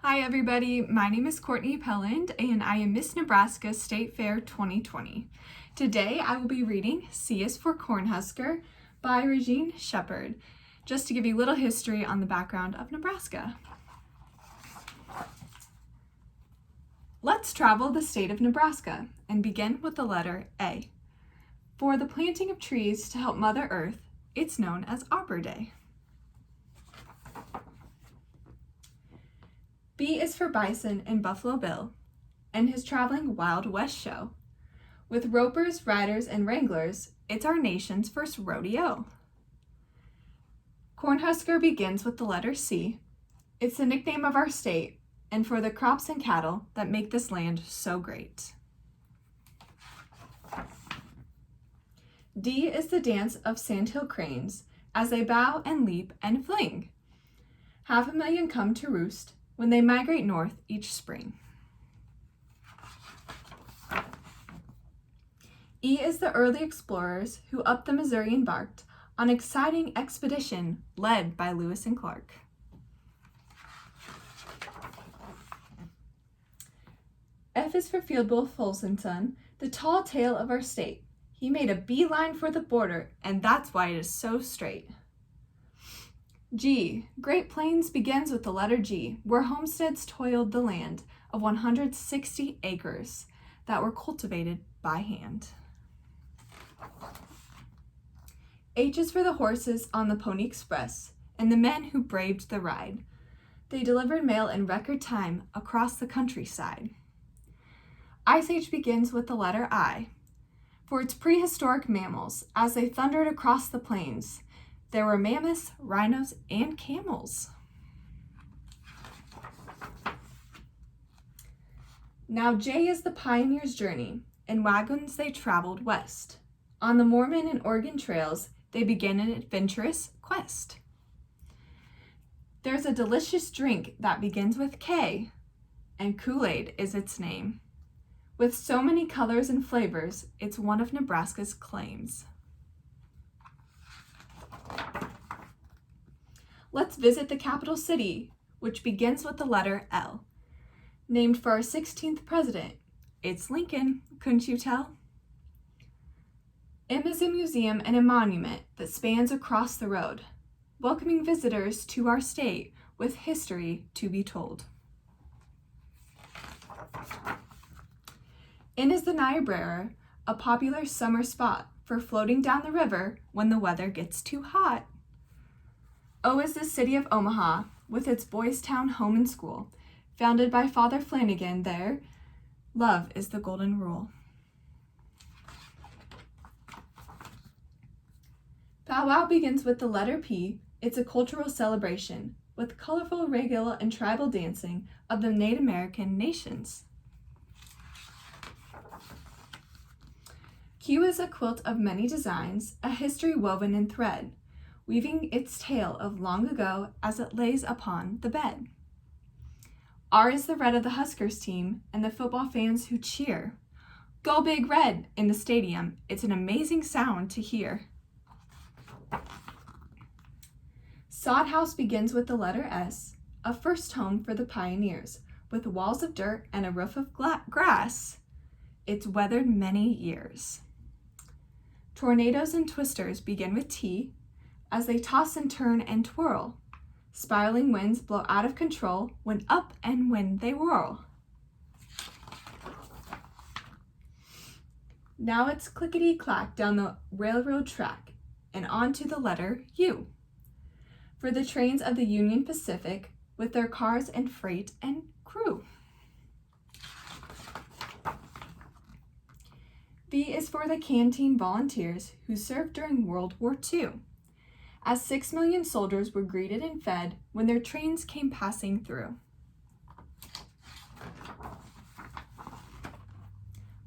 Hi everybody, my name is Courtney Pelland and I am Miss Nebraska State Fair 2020. Today I will be reading C is for Cornhusker by Regine Shepherd, just to give you a little history on the background of Nebraska. Let's travel the state of Nebraska and begin with the letter A. For the planting of trees to help Mother Earth, it's known as Arbor Day. B is for Bison and Buffalo Bill and his traveling Wild West show. With ropers, riders, and wranglers, it's our nation's first rodeo. Cornhusker begins with the letter C. It's the nickname of our state and for the crops and cattle that make this land so great. D is the dance of sandhill cranes as they bow and leap and fling. 500,000 come to roost when they migrate north each spring. E is the early explorers who up the Missouri embarked on an exciting expedition led by Lewis and Clark. F is for Field Wolf Folsom, the tall tale of our state. He made a beeline for the border, and that's why it is so straight. G. Great Plains begins with the letter G, where homesteads toiled the land of 160 acres that were cultivated by hand. H is for the horses on the Pony Express and the men who braved the ride. They delivered mail in record time across the countryside. Ice Age begins with the letter I, for its prehistoric mammals as they thundered across the plains. There were mammoths, rhinos, and camels. Now J is the pioneer's journey. In wagons they traveled west. On the Mormon and Oregon trails, they began an adventurous quest. There's a delicious drink that begins with K, and Kool-Aid is its name. With so many colors and flavors, it's one of Nebraska's claims. Let's visit the capital city, which begins with the letter L. Named for our 16th president, it's Lincoln, couldn't you tell? M is a museum and a monument that spans across the road, welcoming visitors to our state with history to be told. N is the Niobrara, a popular summer spot for floating down the river when the weather gets too hot. O is the city of Omaha, with its Boys Town home and school. Founded by Father Flanagan there, love is the golden rule. Pow Wow begins with the letter P. It's a cultural celebration with colorful regalia and tribal dancing of the Native American nations. Q is a quilt of many designs, a history woven in thread, weaving its tale of long ago as it lays upon the bed. R is the red of the Huskers team and the football fans who cheer. Go Big Red in the stadium. It's an amazing sound to hear. Sod House begins with the letter S, a first home for the pioneers, with walls of dirt and a roof of grass. It's weathered many years. Tornadoes and twisters begin with T, as they toss and turn and twirl. Spiraling winds blow out of control when up and when they whirl. Now it's clickety-clack down the railroad track and on to the letter U. For the trains of the Union Pacific with their cars and freight and crew. V is for the canteen volunteers who served during World War II. As 6 million soldiers were greeted and fed when their trains came passing through.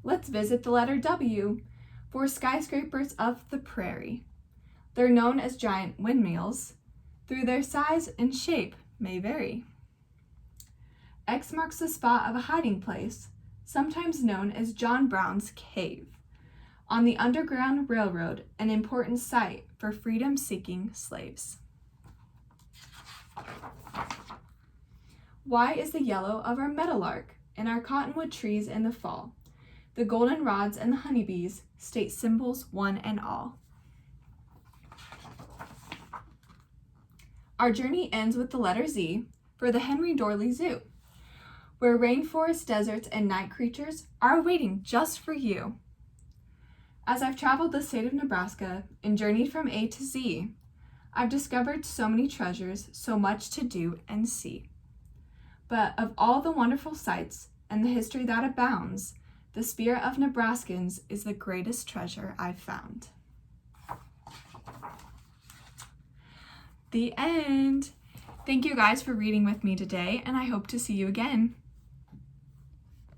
Let's visit the letter W for skyscrapers of the prairie. They're known as giant windmills, though their size and shape may vary. X marks the spot of a hiding place, sometimes known as John Brown's Cave. On the Underground Railroad, an important site for freedom-seeking slaves. Why is the yellow of our meadowlark and our cottonwood trees in the fall? The goldenrods and the honeybees state symbols one and all. Our journey ends with the letter Z for the Henry Dorley Zoo, where rainforests, deserts, and night creatures are waiting just for you. As I've traveled the state of Nebraska and journeyed from A to Z, I've discovered so many treasures, so much to do and see. But of all the wonderful sights and the history that abounds, the spirit of Nebraskans is the greatest treasure I've found. The end. Thank you guys for reading with me today, and I hope to see you again.